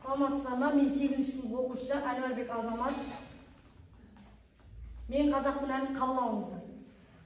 Саламатсыздар, мен 8-ші сынып оқушысы Әнуарбек Азамат. Мен қазақпын әнін қабыл алыңыздар.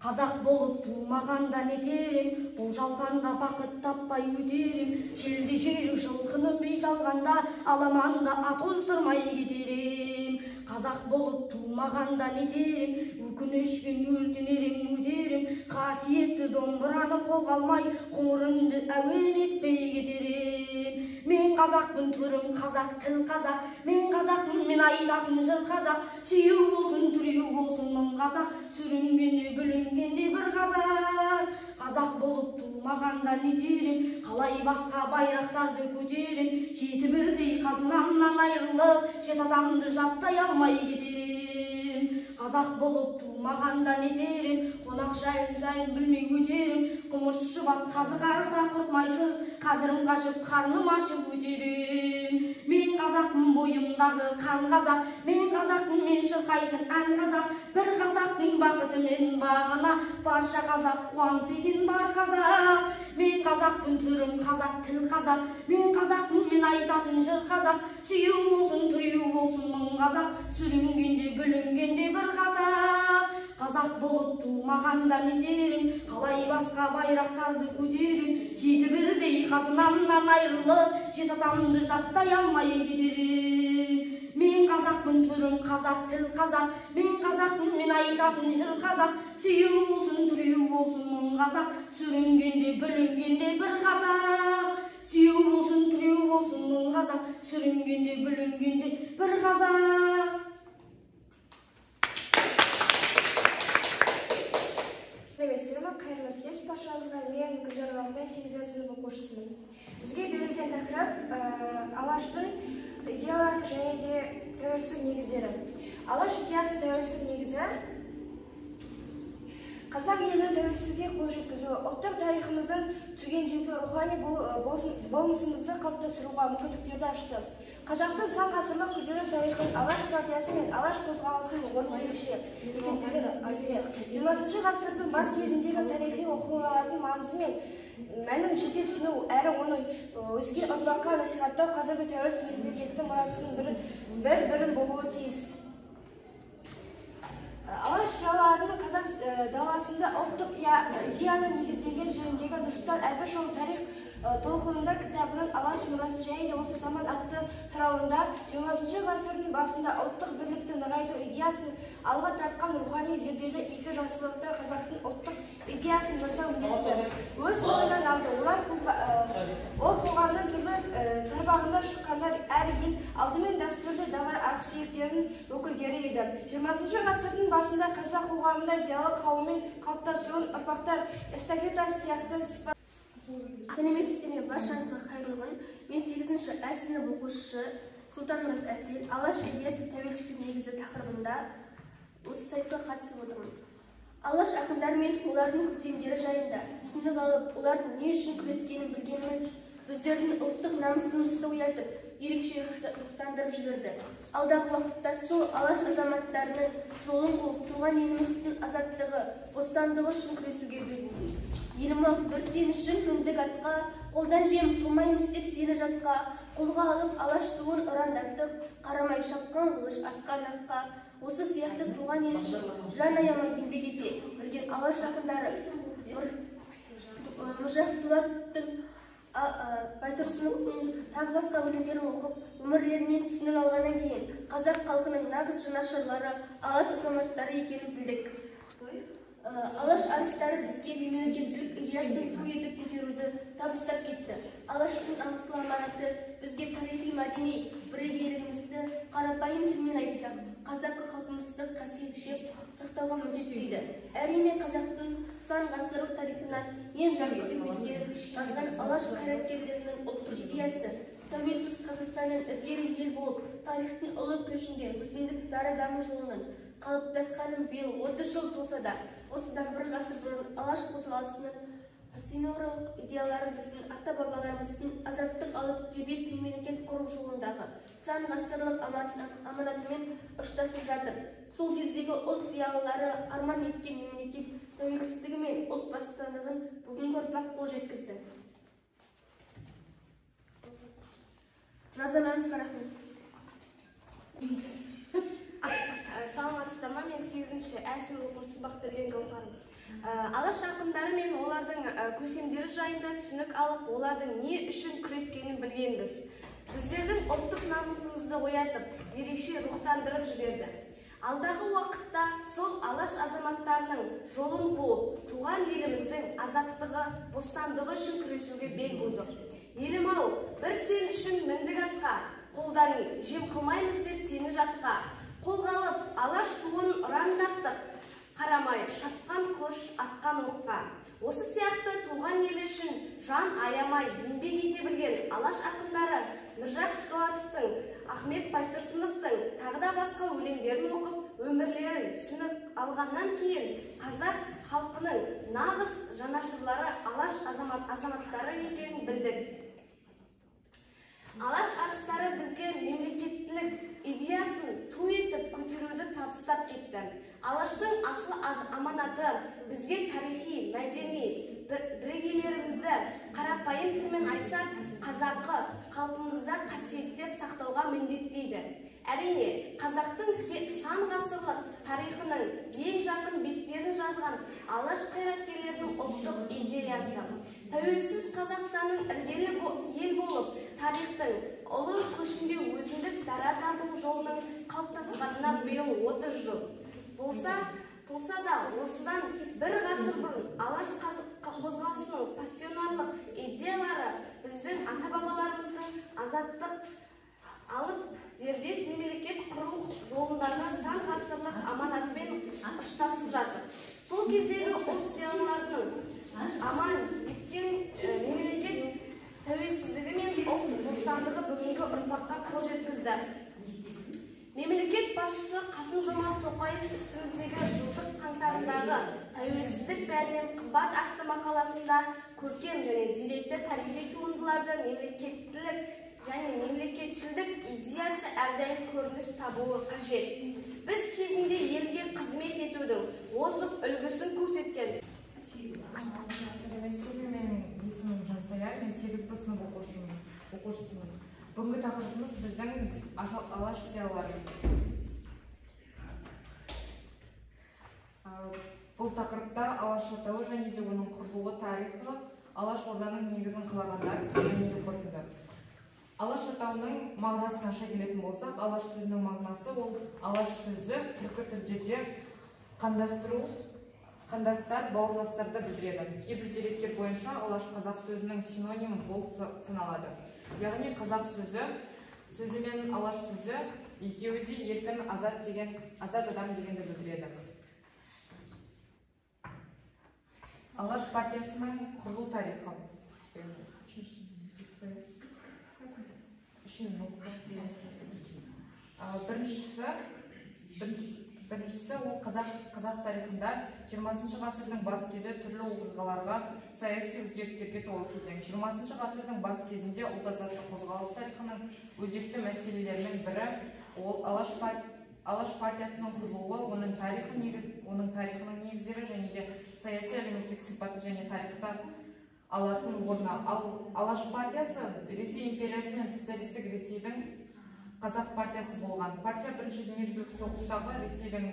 Қазақ болып тумағанда нетерем, бұл жалғанда бақыт таппай өтерем. Шелде жүйрік жылқының бей жалғанда, аламанда ат оздырмай кетерем. Қазақ болып тумағанда нетерем, өкінішпен өртенерем, өтерем. Қасиетті домбыраны қолға алмай, қоңыр үнді әуен етпей кетерем. Мен қазақпын, түрім қазақ, тіл қазақ. Мен қазақпын, мен айтатын жыр қазақ. Сүйеу болсын, түреу болсын мың қазақ. Сүрінгенде, бүлінгенде бір қазақ. Қазақ болып тумағанда нетерем, қалай басқа байрақтарды көтерем. Жеті бірдей қазынамнан айырылып, жет адамды жаттай алмай кетерем. Қазақ болып тумағанда нетерем, қонақ жайын білмей өтерем. Құмыш шұбат қазы қарта құртмайсыз, қадірім қашып, қарным ашып өтерем. Мен қазақпын, бойымдағы қан қазақ. Мен қазақпын, мен шырқайтын ән қазақ. Бір қазақтың бақыты мен бағына, барша қазақ қуанса екен бар қазақ. Мен қазақпын, түрім қазақ, тіл қазақ. Мен қазақпын, мен айтатын жыр қазақ. Сүйеу болсын, түреу болсын мың қазақ. Сүрінгенде, бүлінгенде бір қазақ. Қазақ болып тумағанда нетерем, қалай басқа байрақтарды көтерем. Жеті бірдей қазынамнан айырылып, жет атамды жаттай алмай кетерем. Мен қазақпын, түрім қазақ, тіл қазақ. Мен қазақпын, мен айтатын жыр қазақ. Сүйеу болсын, түреу болсын мың қазақ. Сүрінгенде, бүлінгенде бір қазақ. Сүйеу болсын, түреу болсын мың қазақ. Сүрінгенде, бүлінгенде бір қазақ. Қайырлы кеш баршаңызға. Мен Гүлжарбақтай 8-ші сынып оқушысымын. Бізге берілген тақырып Алаштың идеялары және де тәуелсіздік негіздері. Алаш идеясы тәуелсіздік негізі қазақ елінің тәуелсіздікке қол жеткізу, ұлттық тарихымыздың түгендеуге, рухани болмысымызды қалыптастыруға мүмкіндіктерді ашты. Қазақтың сан ғасырлық күрделі тарихын Алаш партиясы мен Алаш қозғалысының орны ерекше екендігін айтылады. 20-ші ғасырдың бас кезіндегі тарихи оқиғалардың маңызы мен мәнін жете түсіну әрі оны өзге ұрпаққа насихаттау қазіргі тәуелсіз мемлекеттің мұратының бір болуы тиіс. Алаш зиялыларының қазақ даласында ұлттық идеяны негізделген жөніндегі Нұрсұлтан Әбішұлы тарих толқынында кітабының Алаш мұрасы және де осы заман атты тарауында 20-ші ғасырдың басында ұлттық бірлікті нығайту идеясын алға тартқан рухани зерделі игі жасылықтар қазақтың ұлттық идеясын жасау міндетті өз мойнынан алды. Ол қоғамның түрлі тармағында шыққандар әр ел алдымен дәстүрлі дала ақсүйектерінің өкілдері еді. 20-ші ғасырдың басында қазақ қоғамында зиялы қауыммен қалыптасуын ұрпақтар эстафетасы сияқты Сәлеметсіздер ме, баршаңызға қайырлы күн. Мен 8-ші Ә сынып оқушысы Сұлтанмұрат Әсел, Алаш идеясы тәуелсіздік негізі тақырыбында осы сайысқа қатысып отырмын. Алаш ақындар мен олардың көсемдері жайында түсінік алып, олардың не үшін күрескенін білгеніміз біздердің ұлттық намысымызды оятып, ерекше рухтандырып жіберді. Алдағы уақытта сол Алаш азаматтарының жолын қуып, туған еліміздің азаттығы, бостандығы үшін күресуге бөлінді. Елім ақ, бір сен үшін күндік атқа, қолдан жем қылмаймыз деп сені жатқа, қолға алып Алаш туын ұрандаттық, қарамай шапқан қылыш атқан аққа. Осы сияқты туған ел үшін жан аямай еңбек ете білген Алаш ақындары Міржақып Дулаттың, Байтұрсыновтың тағы басқа өлеңдерін оқып, өмірлерінен түсінік алғаннан кейін қазақ халқының нағыз жанашырлары, Алаш азаматтары екенін білдік. Алаш арыстары бізге мемлекеттілік идеясын ту етіп көтеруді табыстап кетті. Алаштың аңызлы аманаты бізге тарихи-мәдени бірегейлігімізді қарапайым тілмен айтсақ, қазақы қалпымызды қасиеттеп сақтауға міндеттейді. Әрине, қазақтың сан ғасырлық тарихынан ең жарқын еңбектер жазған Алаш қайраткерлерінің ұлттық идеясы тәуелсіз Қазақстанның іргелі ел болып, тарихтың ұлы көшінде өзіндік дара даму жолының қалыптасқанын биыл 30 жыл толса да, осыдан бір ғасыр бұрын Алаш қозғалысының пионерлік идеялары біздің ата-бабаларымыздың азаттық алып дербес мемлекет құру жолындағы сан ғасырлық аманатымен ұштасып жатыр. Сол кездегі ұлт зиялылары арман еткен мемлекет тәуелсіздігі мен ұлт бостандығын бүгінгі ұрпақ қол жеткізді. Назарларыңызға рахмет. Саламатсыздар ма? Мен 8-ші сынып оқушысы Бақберген Гаухарым. Алаш ақындары мен олардың көсемдері жайында түсінік алып, олардың не үшін күрескенін білгенбіз. Біздердің ұлттық намысымызды оятып, ерекше рухтандырып жіберді. Алдағы уақытта сол алаш азаматтарының жолын қуып, туған еліміздің азаттығы, бостандығы үшін күресуге бел будық. Елім-ау, бір сен үшін міндік атқа, қолдан жем қылмаймыз деп сені жатқа. Қолға алып, алаш туын ұрандаттық, қарамай, шапқан қылыш атқан оққа. Осы сияқты туған ел үшін жан аямай еңбек ете білген алаш ақындары Нұржақып Дулатовтың, Ахмет Байтұрсыновтың тағы да басқа өлеңдерін оқып, өмірлерін түсініп алғаннан кейін қазақ халқының нағыз жанашырлары алаш азаматтары екенін білдік. Алаш арыстары бізге мемлекеттілік идеясын ту етіп көтеруді табыстап кетті. Алаштың асыл аманаты бізге тарихи, мәдени бірегейлерімізді қарапайым тілмен айтсақ, қазақы қалпымызда қасиеттеп сақтауға міндеттейді. Әрине, қазақтың сан ғасырлық тарихының ең жақын беттерін жазған алаш қайраткерлерінің ұлттық идеясы. Тәуелсіз Қазақстанның іргелі ел болып, тарихтың ұлы көшінде өзіндік дара табу жолының қалыптасқанына биыл 30 жыл. Болса да, осыдан бір ғасыр бұрын алаш қозғалысының пассионарлық идеялары біздің ата-бабаларымыздың азаттық алып дербес мемлекет құру жолындағы сан ғасырлық аманатымен ұштасып жатыр. Сол кездегі ұлт зиялыларының аман еткен мемлекет тәуелсіздігі мен ұлт бостандығы бүгінгі ұрпаққа қол жеткізді. Мемлекет басшысы Қасым-Жомарт Тоқаев үстіміздегі жылдың қаңтарындағы тәуелсіздік бәрінен қымбат атты мақаласында көркем және деректі тарихи туындыларды мемлекеттілік және мемлекетшілдік идеясы әрдайым көрініс табуы қажет. Біз кезінде елге қызмет етудің озық үлгісін көрсеткен. Менің есімім Жансая, мен 8-ші сынып оқушысымын. Бүгінгі тақырыбымыз біздің алаш зиялылары. Бұл тақырыпта алаш отауы және де оның құрылуы тарихы, алаш орданың негізін қалағандар және қорытынды. Алаш отауының мағынасын аша келетін болсақ, алаш сөзінің мағынасы ол алаш сөзі түркі тілдерде қандастыру, қандастар, бауырластарды білдіреді. Кейбір деректер бойынша алаш қазақ сөзінің синонимі болып саналады. Яғни қазақ сөзі мен алаш сөзі екеуі де еркін, азат адам дегенді білдіреді. Алаш партиясының құрылу тарихы. Біріншісі ол қазақ тарихында 20-шы ғасырдың бас кезі түрлі оқиғаларға, саяси өзгерістерге толы кезең. 20-шы ғасырдың бас кезінде ұлт азаттық қозғалыс тарихының өзекті мәселелерінің бірі ол алаш партиясының құрылуы, оның тарихының негіздері және де саяси әлеуметтік сипаты және тарихта алатын орны. Алаш партиясы Ресей империясы мен социалистік Ресейдің қазақ партиясы болған. Партия бірінші дүниежүзілік соғыстағы Ресейдің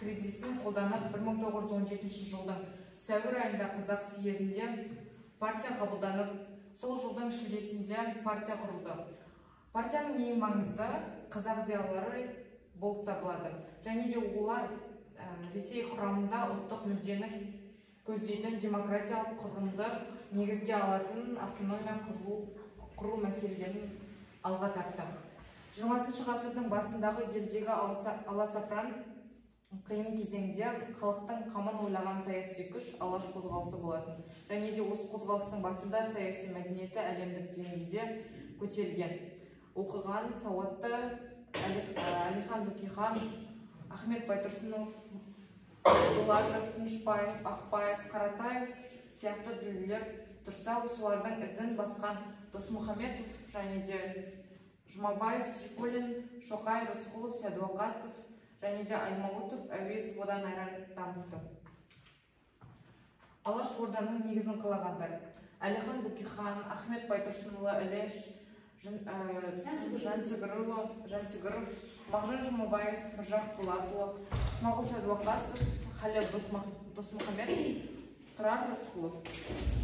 кризисін қолданып 1917 жылдың сәуір айында қазақ съезінде партия қабылданып, сол жылдың шілдесінде партия құрылды. Партияның ең маңызды қазақ зиялылары болып табылады. Және де олар Ресей құрамында ұлттық мүддені көздейтін демократиялық құрылымды негізге алатын автономия құру мәселелерін алға тартты. 20-шы ғасырдың басындағы елдегі аласапыран қиын кезеңде халықтың қамын ойлаған саяси күш алаш қозғалысы болатын. Және де осы қозғалыстың басында саяси мәдениеті әлемдік деңгейде көтерілген. Оқыған, сауатты Әлихан Бөкейхан, Ахмет Байтұрсынов, Дулатов, Тынышпаев, Ақпаев, Қаратаев сияқты дүниелер тұрса, солардың ізін басқан Досмұхамедов және де Жұмабаев, Сейфуллин, Шоқай, Рысқұлов, Сәдуақасов және де Аймауытов, Әуезов одан әрі дамытты. Алаш орданың негізін қалағандар: Әлихан Бөкейхан, Ахмет Байтұрсынұлы, Ілеш, Жансүгіров, Мағжан Жұмабаев, Міржақ Дулатұлы, Смағұл Сәдуақасов, Халел Досмұхамедов, Тұрар Рысқұлов,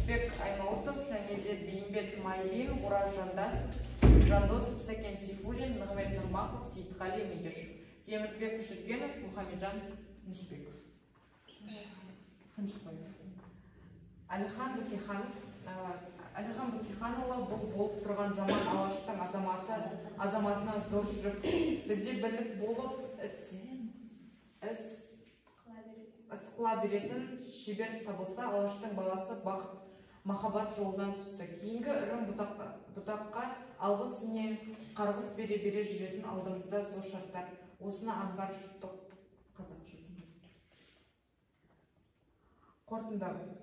Бек Аймауытов, және де Бейімбет Майлин, Мұрат Жандасов, Жандосов, Сәкен Сейфуллин, Нығмет Нұрмақов, Сейітқали Медешев, Темірбек Жүргенов, Мұхамеджан Нышбеков. Әлихан Бөкейханұлы бұл болып тұрған жаман Алаштың азаматына зор жүк. Бізде біліп болып іс қыла беретін шебер табылса, Алаштың баласы бақыт махаббат жолдан түсті. Кейінгі үрім бұтаққа алғыс не қарғыс бере жүретін алдымызда зор шарттар. Осыны аңғар жұттық қазақ жұртымыз.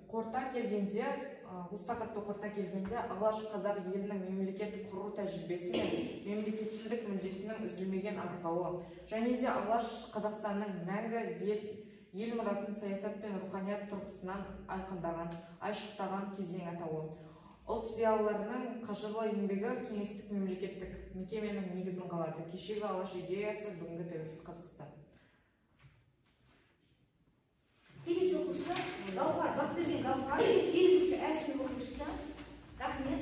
Қорта келгенде, Алаш қазақ елінің мемлекет құру тәжірибесі мен мемлекетшілдік мүддесінің үзілмеген арқауы, және де Алаш Қазақстанның мәңгі ел мұратын саясат пен руханият тұрғысынан айшықтаған кезең атауы. Ұлт зиялыларының қажырлы еңбегі кеңестік мемлекеттік мекеменің негізін қалады. Кешегі Алаш идеясы бүгінгі тәуелсіз Қазақстан. Келесі оқушысы Гаухар Бақберген Гаухар, 8-ші Ә сынып оқушысы. Рахмет.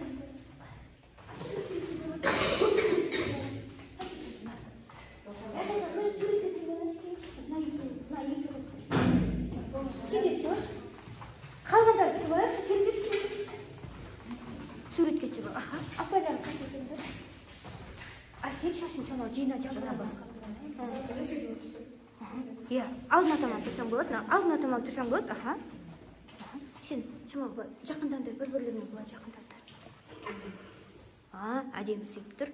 Қалғандар түсіп суретке түсіп аха. Апайлар қасекенді. Сен шашын шамал жинап жабыра басқа. Иә, алдына тамам тұрсам болады, аха. Сен шамал жақындандар, бір-бірлеріне бұлай жақындандар. Әдемі сүйіп тұр.